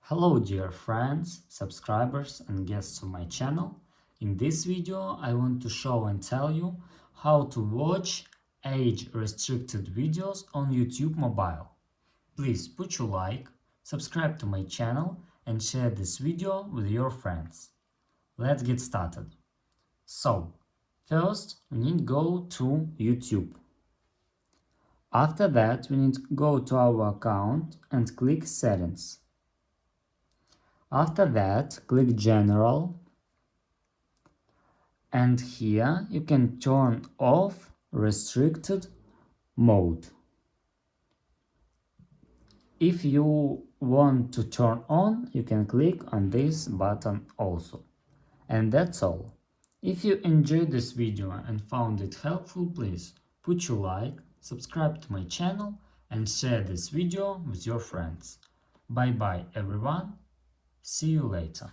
Hello dear friends, subscribers and guests of my channel. In this video I want to show and tell you how to watch age-restricted videos on YouTube Mobile. Please put your like, subscribe to my channel and share this video with your friends. Let's get started. So, first we need to go to YouTube. After that we need to go to our account and click Settings. After that, click General, and here you can turn off restricted mode. If you want to turn on, you can click on this button also. And that's all. If you enjoyed this video and found it helpful, please put your like, subscribe to my channel and share this video with your friends. Bye bye everyone. See you later.